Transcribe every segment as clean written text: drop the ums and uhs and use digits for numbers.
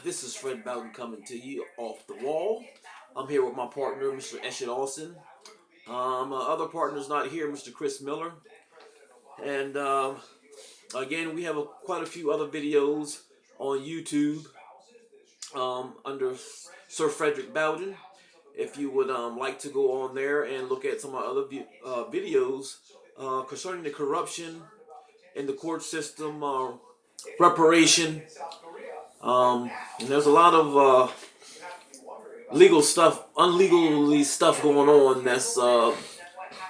This is Fred Bowden coming to you off the wall. I'm here with my partner, Mr. Eshet Austin. My other partner's not here, Mr. Chris Miller. And again, we have quite a few other videos on YouTube under Sir Frederick Bowden. If you would like to go on there and look at some of our other videos concerning the corruption in the court system, reparation. And there's a lot of legal stuff, unlegally stuff going on that's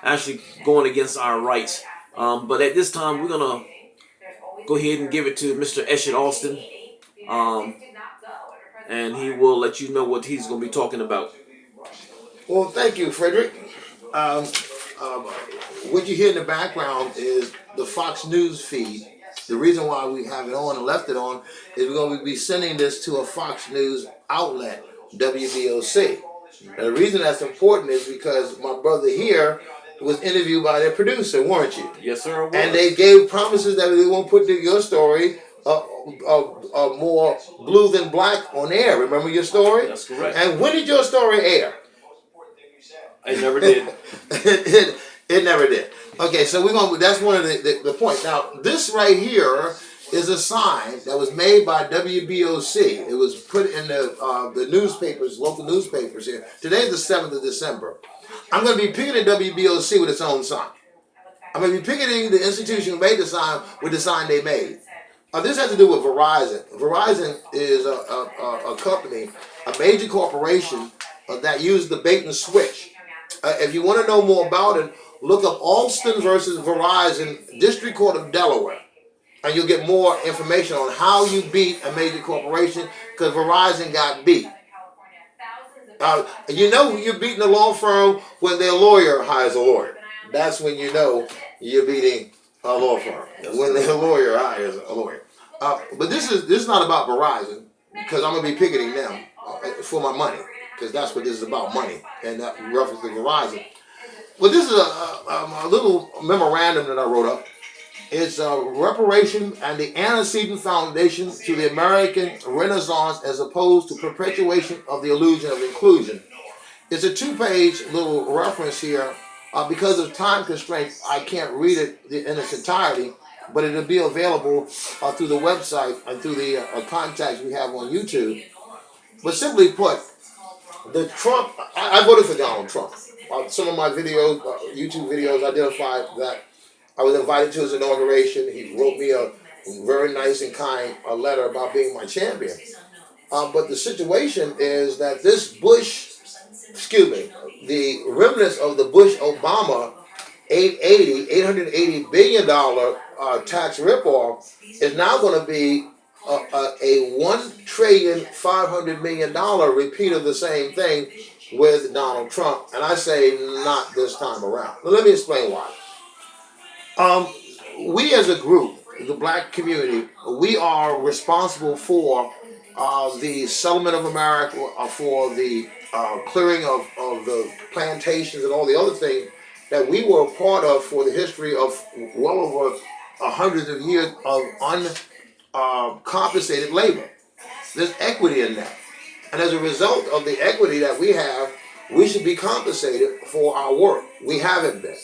actually going against our rights. But at this time, we're gonna go ahead and give it to Mr. Eshet Austin, um, and he will let you know what he's gonna be talking about. Well, thank you, Frederick. Um, um, what you hear in the background is the Fox News feed. The reason why we have it on and left it on is we're going to be sending this to a Fox News outlet, WBOC. And the reason that's important is because my brother here was interviewed by their producer, weren't you? Yes, sir. And they gave promises that they won't put your story more blue than black on air. Remember your story? That's correct. And when did your story air? I never did. It never did. Okay, so we're going. That's one of the points. Now, this right here is a sign that was made by WBOC. It was put in the newspapers, local newspapers here. Today's the 7th of December. I'm going to be picketing WBOC with its own sign. I'm going to be picketing the institution who made the sign with the sign they made. This has to do with Verizon. Verizon is a company, a major corporation that used the bait and switch. If you want to know more about it, look up Alston versus Verizon, District Court of Delaware, and you'll get more information on how you beat a major corporation, because Verizon got beat. You know you're beating a law firm when their lawyer hires a lawyer. That's when you know you're beating a law firm, when their lawyer hires a lawyer. But this is not about Verizon, because I'm going to be picketing them for my money, because that's what this is about, money, and that reference to Verizon. Well, this is a little memorandum that I wrote up. It's Reparation and the Antecedent Foundation to the American Renaissance as opposed to perpetuation of the illusion of inclusion. It's a 2-page little reference here. Because of time constraints, I can't read it in its entirety, but it'll be available through the website and through the contacts we have on YouTube. But simply put, I voted for Donald Trump. Some of my videos, YouTube videos, identified that I was invited to his inauguration. He wrote me a very nice and kind letter about being my champion. But the situation is that this the remnants of the Bush-Obama $880 billion tax ripoff is now going to be a $1,500 billion repeat of the same thing with Donald Trump, and I say not this time around. Now, let me explain why. We as a group, the black community, we are responsible for the settlement of America, for the clearing of the plantations and all the other things that we were a part of for the history of well over hundreds of years of uncompensated labor. There's equity in that. And as a result of the equity that we have, we should be compensated for our work. We haven't been.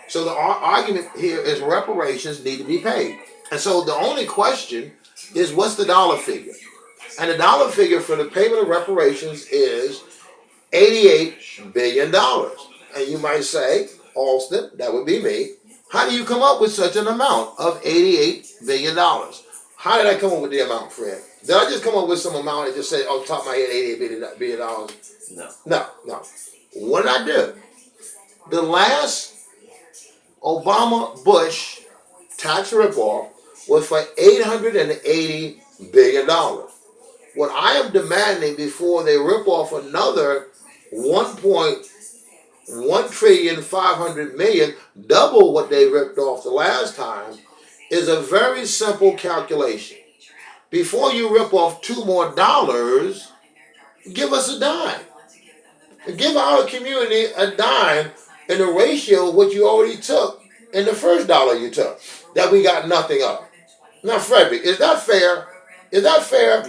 So the argument here is reparations need to be paid. And so the only question is, what's the dollar figure? And the dollar figure for the payment of reparations is $88 billion. And you might say, Alston, that would be me, how do you come up with such an amount of $88 billion? How did I come up with the amount, Fred? Did I just come up with some amount and just say, off the top of my head, $88 billion? No. What did I do? The last Obama-Bush tax ripoff was for $880 billion. What I am demanding before they rip off another $1.1 trillion, double what they ripped off the last time, is a very simple calculation. Before you rip off $2 more, give us a dime. Give our community a dime in the ratio of what you already took in the first dollar you took, that we got nothing of. Now, Frederick, is that fair? Is that fair?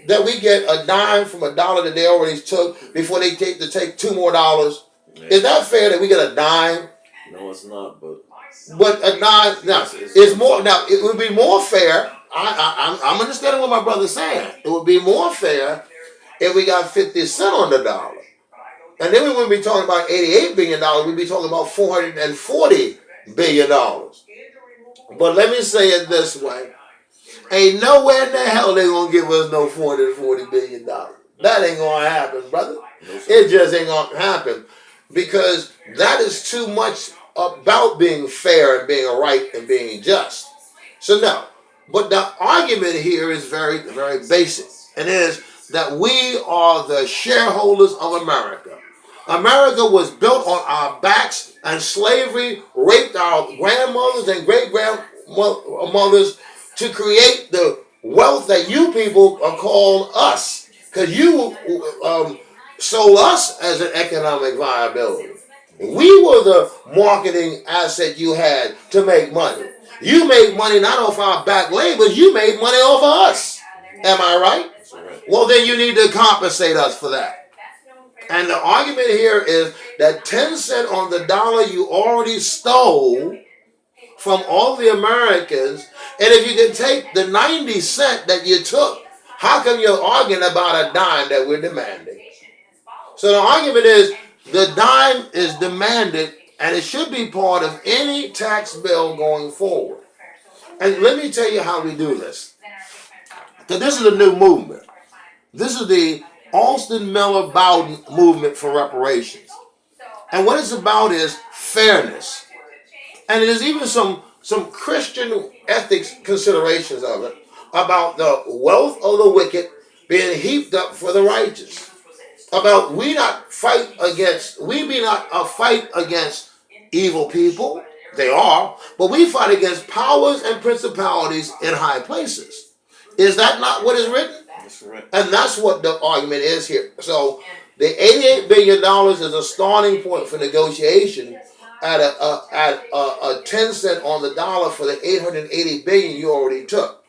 that we get a dime from a dollar that they already took before they take $2 more. Yeah. Is that fair that we get a dime? No, it's not. But a dime now it's more. Now it would be more fair. I'm understanding what my brother's saying. It would be more fair if we got 50 cents on the dollar. And then we wouldn't be talking about $88 billion. We'd be talking about $440 billion. But let me say it this way. Ain't nowhere in the hell they gonna give us no $440 billion. That ain't gonna happen, brother. It just ain't gonna happen. Because that is too much about being fair and being right and being just. So no. But the argument here is very, very basic. It is that we are the shareholders of America. America was built on our backs, and slavery raped our grandmothers and great-grandmothers to create the wealth that you people are called us. Because you sold us as an economic viability. We were the marketing asset you had to make money. You made money not off our back labors, you made money off of us. Am I right? Well, then you need to compensate us for that. And the argument here is that 10 cents on the dollar you already stole from all the Americans, and if you can take the 90 cents that you took, how come you're arguing about a dime that we're demanding? So the argument is the dime is demanded, and it should be part of any tax bill going forward. And let me tell you how we do this. Because this is a new movement. This is the Alston Miller Bowden movement for reparations. And what it's about is fairness. And there's even some Christian ethics considerations of it about the wealth of the wicked being heaped up for the righteous. About we be not a fight against evil people. They are, but we fight against powers and principalities in high places. Is that not what is written? That's right. And that's what the argument is here. So the $88 billion is a starting point for negotiation at a 10 cent on the dollar for the $880 billion you already took.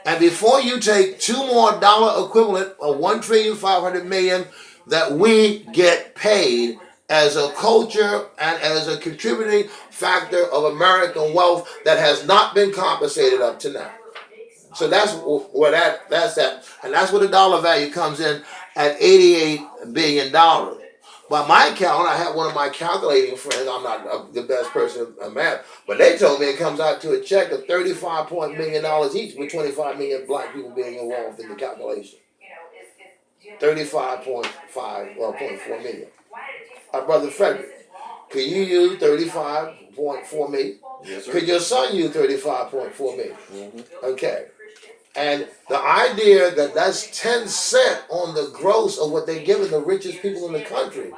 And before you take $2 more dollar equivalent of $1,500,000,000 that we get paid as a culture and as a contributing factor of American wealth that has not been compensated up to now. So that's where that's at. And that's where the dollar value comes in at $88 billion. By my count, I have one of my calculating friends. I'm not the best person at math, but they told me it comes out to a check of $35 million each, with 25 million black people being involved in the calculation. 0.4 million. Our brother Frederick, could you use 35.4 million? Yes, sir. Could your son use 35.4 million? Mm-hmm. Okay. And the idea that that's 10 cents on the gross of what they're giving the richest people in the country,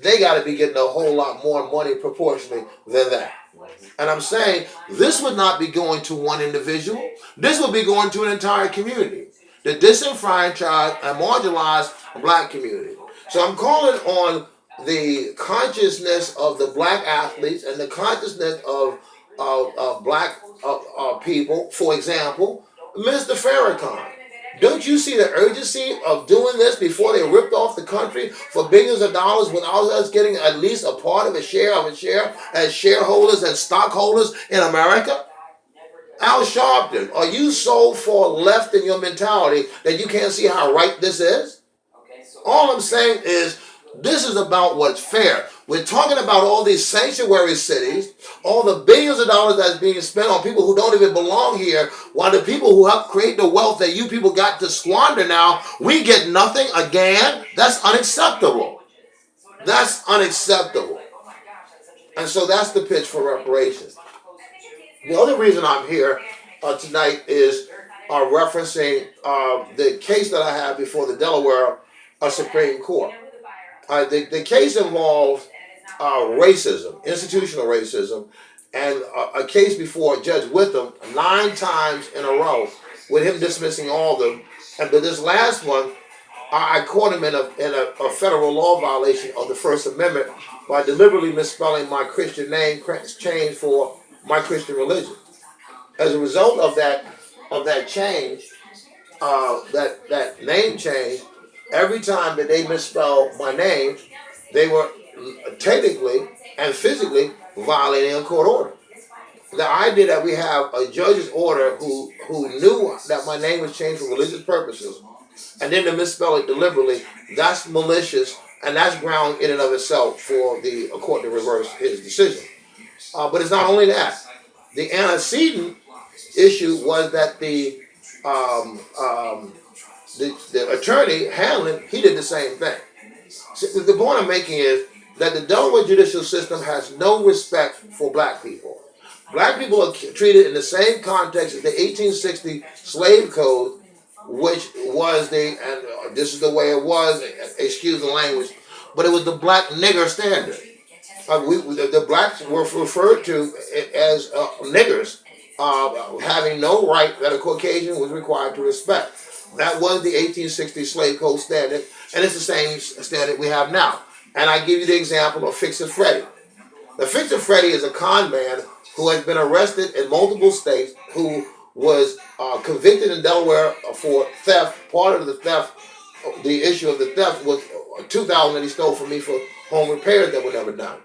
they got to be getting a whole lot more money proportionally than that. And I'm saying this would not be going to one individual. This would be going to an entire community. The disenfranchised and marginalized black community. So I'm calling on the consciousness of the black athletes and the consciousness of black people. For example, Mr. Farrakhan, don't you see the urgency of doing this before they ripped off the country for billions of dollars without us getting at least a part of a share as shareholders and stockholders in America? Al Sharpton, are you so far left in your mentality that you can't see how right this is? All I'm saying is this is about what's fair. We're talking about all these sanctuary cities, all the billions of dollars that's being spent on people who don't even belong here, while the people who helped create the wealth that you people got to squander now, we get nothing again. That's unacceptable. That's unacceptable. And so that's the pitch for reparations. The other reason I'm here tonight is referencing the case that I have before the Delaware Supreme Court. The case involves racism, institutional racism, and a case before Judge Witham 9 times in a row with him dismissing all of them. And but this last one, I caught him in a federal law violation of the First Amendment by deliberately misspelling my Christian name change for my Christian religion. As a result of that change, that name change, every time that they misspelled my name, they were technically and physically violating a court order. The idea that we have a judge's order who knew that my name was changed for religious purposes, and then to misspell it deliberately, that's malicious, and that's ground in and of itself for the court to reverse his decision. But it's not only that. The antecedent issue was that um, um, the attorney handling, he did the same thing. So the point I'm making is that the Delaware judicial system has no respect for black people. Black people are treated in the same context as the 1860 slave code, which was and this is the way it was, excuse the language, but it was the black nigger standard. The blacks were referred to as niggers, having no right that a Caucasian was required to respect. That was the 1860 slave code standard, and it's the same standard we have now. And I give you the example of Fix-It Freddy. The Fix-It Freddy is a con man who has been arrested in multiple states, who was convicted in Delaware for theft. Part of the theft, the issue of the theft was $2,000 that he stole from me for home repairs that were never done.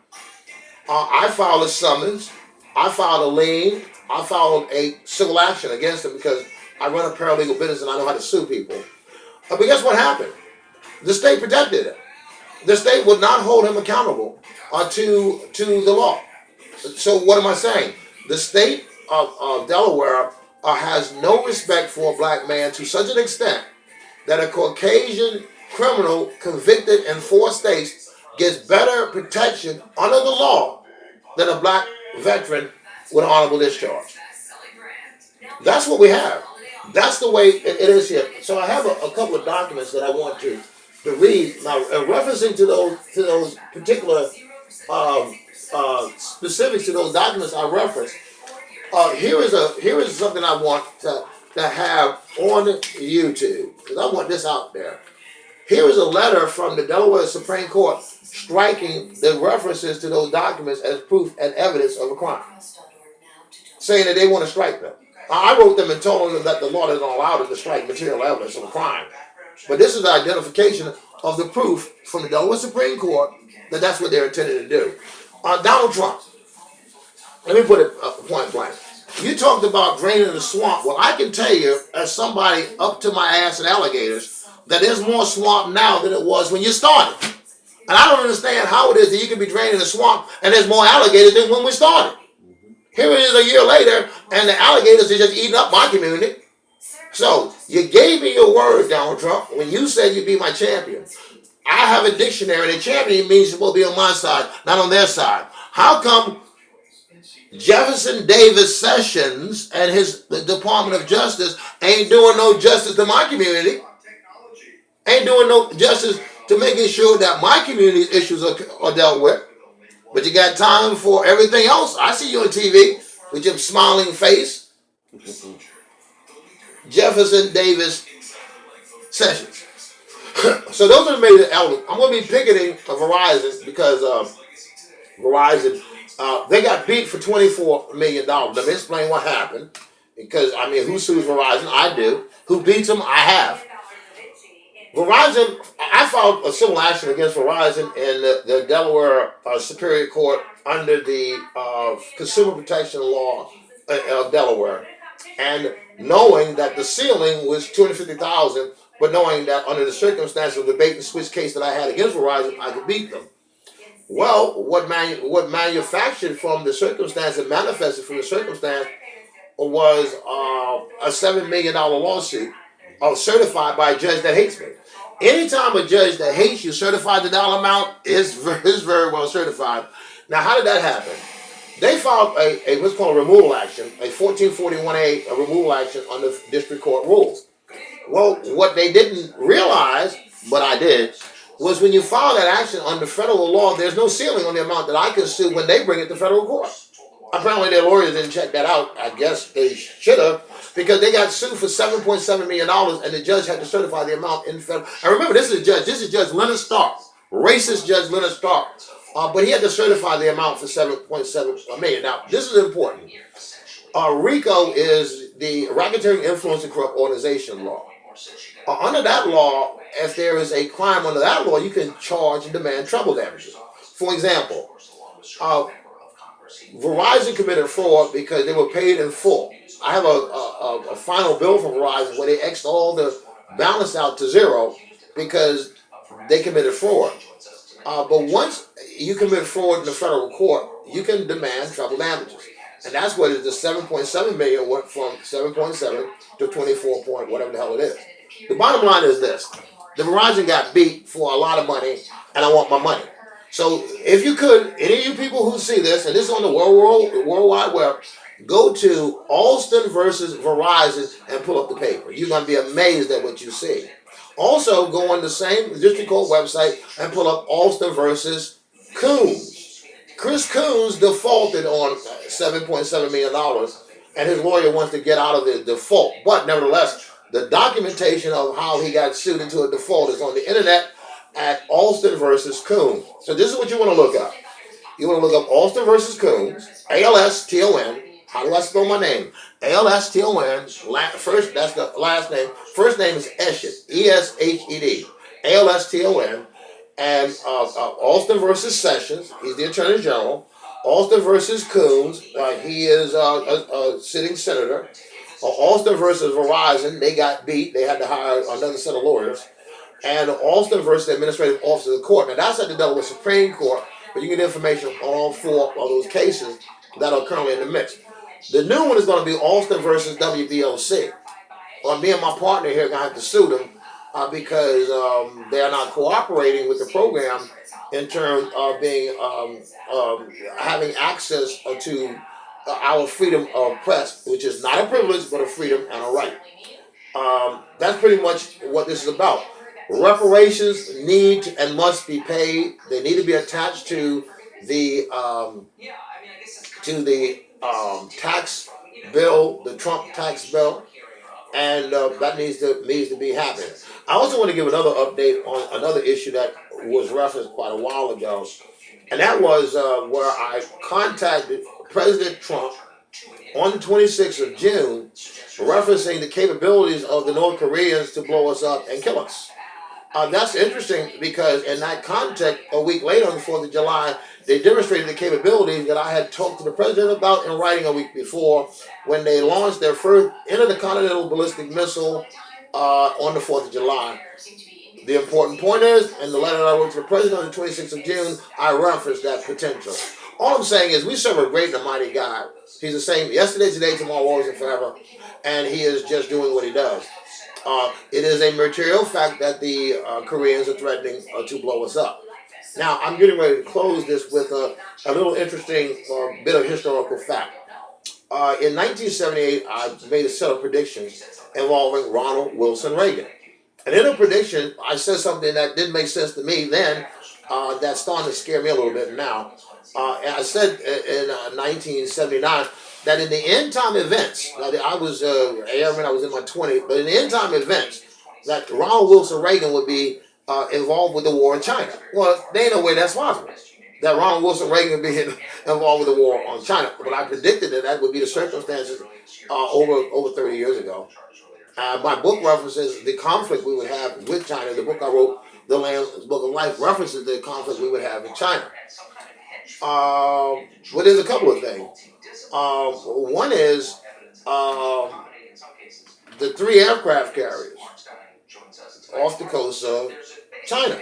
I filed a summons, I filed a lien, I filed a civil action against him because I run a paralegal business and I know how to sue people. But guess what happened? The state protected him. The state would not hold him accountable to the law. So what am I saying? The state of Delaware has no respect for a black man to such an extent that a Caucasian criminal convicted in 4 states gets better protection under the law than a black veteran with an honorable discharge. That's what we have. That's the way it is here. So I have a couple of documents that I want to read. Now, referencing to those particular specifics to those documents I referenced, here is something I want to have on YouTube, because I want this out there. Here is a letter from the Delaware Supreme Court striking the references to those documents as proof and evidence of a crime, saying that they want to strike them. I wrote them and told them that the law doesn't allow them to strike material evidence of a crime. But this is the identification of the proof from the Delaware Supreme Court that that's what they're intended to do. Donald Trump, let me put it point blank. You talked about draining the swamp. Well, I can tell you, as somebody up to my ass in alligators, that there's more swamp now than it was when you started. And I don't understand how it is that you can be draining the swamp and there's more alligators than when we started. Here it is a year later, and the alligators are just eating up my community. So, you gave me your word, Donald Trump, when you said you'd be my champion. I have a dictionary, and a champion means you're supposed to be on my side, not on their side. How come Jefferson Davis Sessions and the Department of Justice ain't doing no justice to my community? Ain't doing no justice to making sure that my community's issues are dealt with? But you got time for everything else. I see you on TV with your smiling face. Jefferson Davis Sessions. So those are the major elements. I'm going to be picketing for Verizon because Verizon, they got beat for $24 million. Let me explain what happened. Because, I mean, who sues Verizon? I do. Who beats them? I have. Verizon, I filed a civil action against Verizon in the Delaware Superior Court under the Consumer Protection Law of Delaware. And knowing that the ceiling was $250,000, but knowing that under the circumstances of the bait and switch case that I had against Verizon, I could beat them. Well, what manufactured from the circumstance and manifested from the circumstance was a $7 million lawsuit certified by a judge that hates me. Anytime a judge that hates you certifies the dollar amount, is very well certified. Now, how did that happen? They filed a what's called a removal action, a 1441A, a removal action under district court rules. Well, what they didn't realize, but I did, was when you file that action under federal law, there's no ceiling on the amount that I can sue when they bring it to federal court. Apparently their lawyers didn't check that out. I guess they should have, because they got sued for $7.7 million and the judge had to certify the amount in federal. And remember, this is Judge Leonard Stark, racist Judge Leonard Stark. But he had to certify the amount for $7.7 million. Now, this is important. RICO is the Racketeering Influence and Corrupt Organization law. Under that law, if there is a crime under that law, you can charge and demand treble damages. For example, uh, Verizon committed fraud because they were paid in full. I have a final bill from Verizon where they X'd all the balance out to zero because they committed fraud. But once you commit fraud in the federal court, you can demand treble damages. And that's what it is. The 7.7 million went from 7.7 to 24 point whatever the hell it is. The bottom line is this. The Verizon got beat for a lot of money, and I want my money. So if you could, any of you people who see this, and this is on the World Wide Web, go to Alston versus Verizon and pull up the paper. You're going to be amazed at what you see. Also, go on the same district court website and pull up Alston versus Coons. Chris Coons defaulted on $7.7 million, and his lawyer wants to get out of the default. But nevertheless, the documentation of how he got sued into a default is on the internet at Alston versus Coons. So this is what you want to look up. You want to look up Alston versus Coons, ALSTON. How do I spell my name? ALSTON. First, that's the last name. First name is Eshed. ESHED. ALSTON. And Alston versus Sessions. He's the Attorney General. Alston versus Coons. He is a sitting senator. Alston versus Verizon. They got beat. They had to hire another set of lawyers. And Alston versus the Administrative Office of the Court. Now that's at the Delaware Supreme Court, but you get information on all four of those cases that are currently in the mix. The new one is going to be Alston versus WBOC. Well, me and my partner here are going to have to sue them because they are not cooperating with the program in terms of being having access to our freedom of press, which is not a privilege but a freedom and a right. That's pretty much what this is about. Reparations need and must be paid. They need to be attached to the tax bill, the Trump tax bill, and that needs to be happening. I also want to give another update on another issue that was referenced quite a while ago, and that was where I contacted President Trump on the 26th of June, referencing the capabilities of the North Koreans to blow us up and kill us. That's interesting because in that context, a week later on the 4th of July, they demonstrated the capabilities that I had talked to the president about in writing a week before when they launched their first intercontinental ballistic missile on the 4th of July. The important point is, in the letter that I wrote to the president on the 26th of June, I referenced that potential. All I'm saying is we serve a great and a mighty God. He's the same yesterday, today, tomorrow, always, and forever, and he is just doing what he does. It is a material fact that the Koreans are threatening to blow us up. Now, I'm getting ready to close this with a little interesting bit of historical fact. In 1978, I made a set of predictions involving Ronald Wilson Reagan. And in a prediction, I said something that didn't make sense to me then, that's starting to scare me a little bit now. I said in 1979 that in the end time events, I was airman, I was in my 20s, but in the end time events, that Ronald Wilson Reagan would be involved with the war in China. Well, there ain't no way that's possible. That Ronald Wilson Reagan would be involved with the war on China. But I predicted that would be the circumstances over 30 years ago. My book references the conflict we would have with China. The book I wrote, The Lamb's Book of Life, references the conflict we would have in China. But there's a couple of things. One is the 3 aircraft carriers off the coast of China.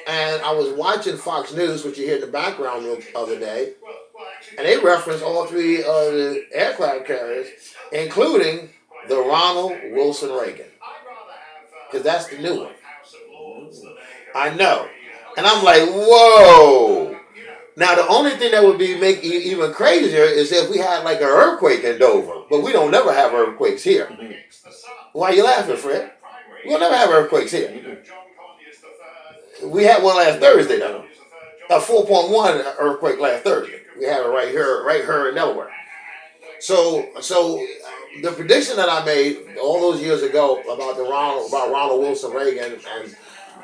And I was watching Fox News, which you hear in the background the other day, and they referenced all 3 of the aircraft carriers, including the Ronald Wilson Reagan, because that's the new one. I know. And I'm like, whoa. Now, the only thing that would be make even crazier is if we had like an earthquake in Dover, but we don't never have earthquakes here. Why are you laughing, Fred? We'll never have earthquakes here. We had one last Thursday, though. A 4.1 earthquake last Thursday. We had it right here in Delaware. So the prediction that I made all those years ago about Ronald Wilson Reagan, and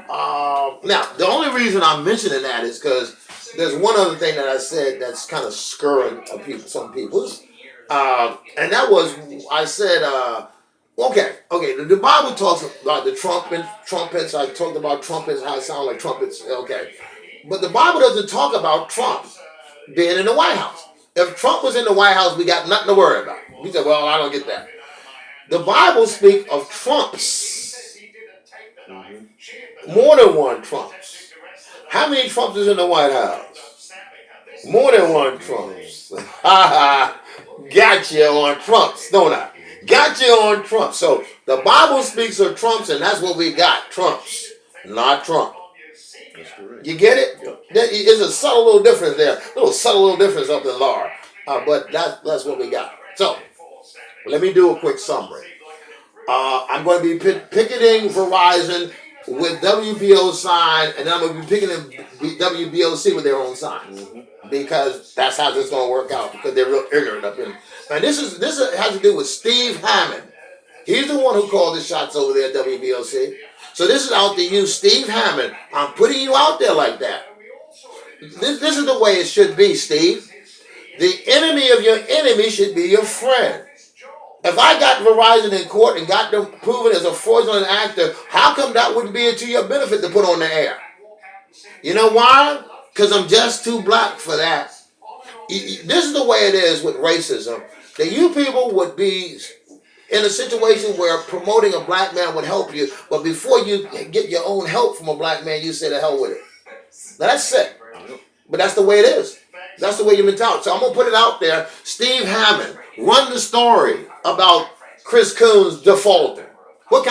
now the only reason I'm mentioning that is because there's one other thing that I said that's kind of scurrying some people's, and that was I said Okay. The Bible talks about the trumpets. I talked about trumpets, how it sounds like trumpets. Okay. But the Bible doesn't talk about Trump being in the White House. If Trump was in the White House, we got nothing to worry about. We said, well, I don't get that. The Bible speaks of Trumps. More than one Trumps. How many Trumps is in the White House? More than one Trumps. Got you on Trumps, don't I? Got you on Trumps. So the Bible speaks of Trumps, and that's what we got. Trumps, not Trump. You get it? Yep. There's a subtle little difference there. Subtle little difference up in Laura. But that's what we got. So let me do a quick summary. I'm going to be picketing Verizon with WBO sign, and then I'm going to be picketing WBOC with their own sign. Because that's how this is going to work out, because they're real ignorant up in. And this has to do with Steve Hammond. He's the one who called the shots over there at WBOC. So this is out to you, Steve Hammond. I'm putting you out there like that. This is the way it should be, Steve. The enemy of your enemy should be your friend. If I got Verizon in court and got them proven as a fraudulent actor, how come that wouldn't be to your benefit to put on the air? You know why? Because I'm just too black for that. This is the way it is with racism. That you people would be in a situation where promoting a black man would help you, but before you get your own help from a black man, you say the hell with it. Now that's sick. But that's the way it is. That's the way you're mentality. So I'm going to put it out there. Steve Hammond, run the story about Chris Coons defaulting. How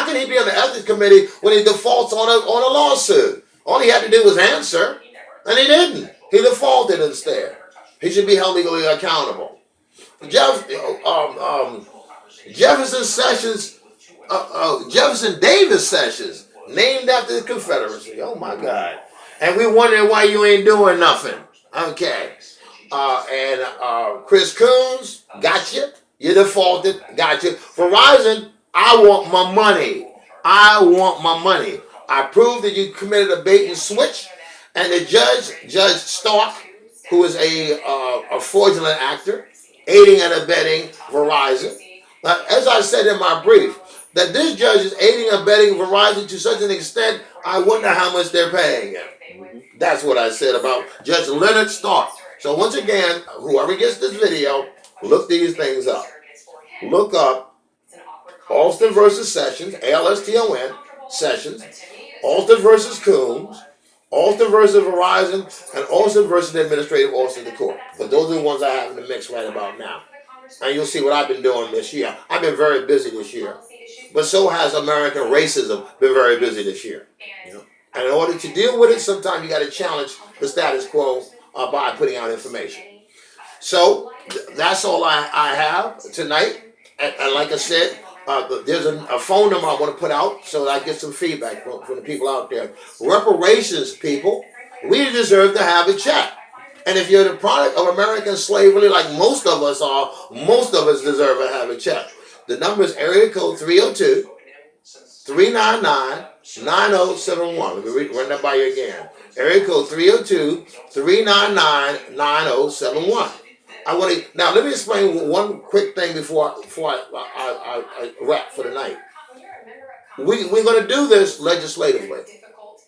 can he be on the ethics committee when he defaults on a lawsuit? All he had to do was answer, and he didn't. He defaulted instead. He should be held legally accountable. Jefferson Davis Sessions, named after the Confederacy. Oh my God. And we wondering why you ain't doing nothing. Okay. Chris Coons, got you. You defaulted, got you. Verizon, I want my money. I want my money. I proved that you committed a bait and switch, and the Judge Stark, who is a fraudulent actor, aiding and abetting Verizon. As I said in my brief, that this judge is aiding and abetting Verizon to such an extent, I wonder how much they're paying him. That's what I said about Judge Leonard Stark. So once again, whoever gets this video, look these things up. Look up Alston versus Sessions, ALSTON, Sessions, Alston versus Coons, Alston versus Verizon, and Alston versus the Administrative Office of the Court. But those are the ones I have in the mix right about now. And you'll see what I've been doing this year. I've been very busy this year. But so has American racism been very busy this year. And in order to deal with it, sometimes you got to challenge the status quo by putting out information. So that's all I have tonight. And like I said, there's a phone number I want to put out so that I get some feedback from the people out there. Reparations, people, we deserve to have a check. And if you're the product of American slavery, like most of us are, most of us deserve to have a check. The number is area code 302-399-9071. Let me run that by you again. Area code 302-399-9071. Now let me explain one quick thing before I wrap for the night. We're going to do this legislatively.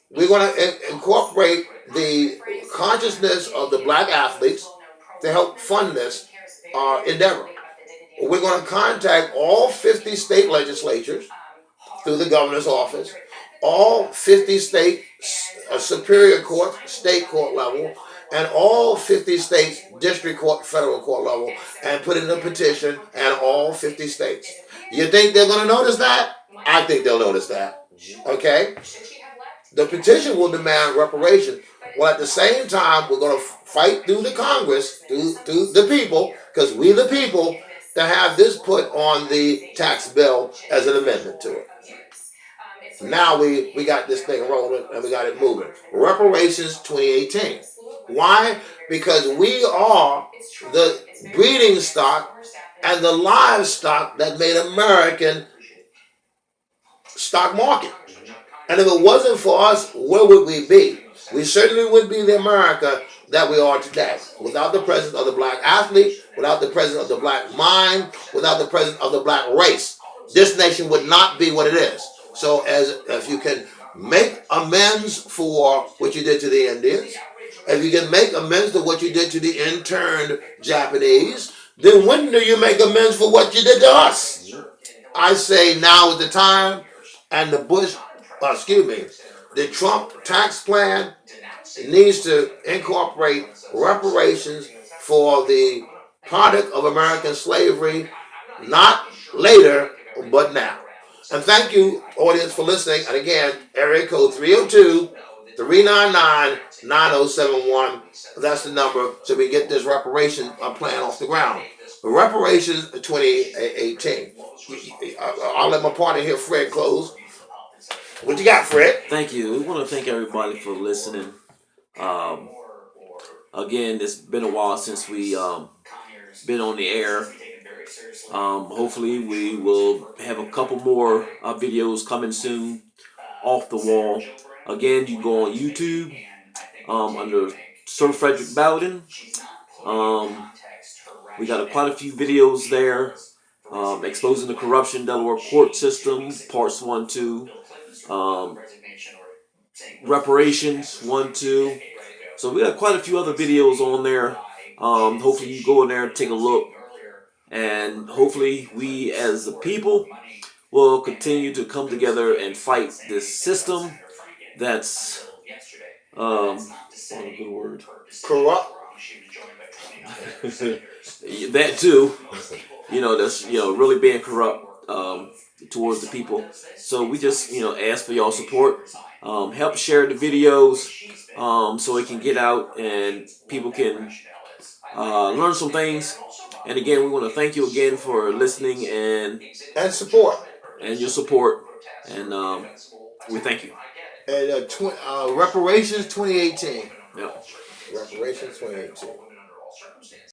We're going to incorporate the consciousness of the black athletes to help fund this endeavor. We're going to contact all 50 state legislatures through the governor's office, all 50 state superior court, state court level, and all 50 states, district court, federal court level, and put in a petition and all 50 states. You think they're going to notice that? I think they'll notice that. Okay? The petition will demand reparation. Well, at the same time, we're going to fight through the Congress, through the people, because we the people, to have this put on the tax bill as an amendment to it. Now we got this thing rolling and we got it moving. Reparations 2018. Why? Because we are the breeding stock and the livestock that made American stock market. And if it wasn't for us, where would we be? We certainly would be the America that we are today. Without the presence of the black athlete, without the presence of the black mind, without the presence of the black race. this nation would not be what it is. So, as if you can make amends for what you did to the Indians, if you can make amends to what you did to the interned Japanese, then when do you make amends for what you did to us? I say now is the time, and the the Trump tax plan needs to incorporate reparations for the product of American slavery, not later, but now. And thank you, audience, for listening. And again, area code 302-399-9071. That's the number so we get this reparation plan off the ground. Reparations 2018. I'll let my partner here, Fred, close. What you got, Fred? Thank you. We want to thank everybody for listening. Um, Again, it's been a while since we been on the air. Hopefully, we will have a couple more videos coming soon off the wall. Again, you go on YouTube under Sir Frederick Bowden. We got quite a few videos there. Exposing the corruption Delaware court system, parts 1, 2. Reparations 1, 2. So we got quite a few other videos on there. Hopefully you go in there and take a look. And hopefully we as the people will continue to come together and fight this system that's what's a good word? Corrupt. That too. That's really being corrupt towards the people. So we just ask for y'all support. Help share the videos so it can get out and people can learn some things. And again, we want to thank you again for listening and support and your support. And we thank you. And Reparations 2018. Yep. Reparations 2018.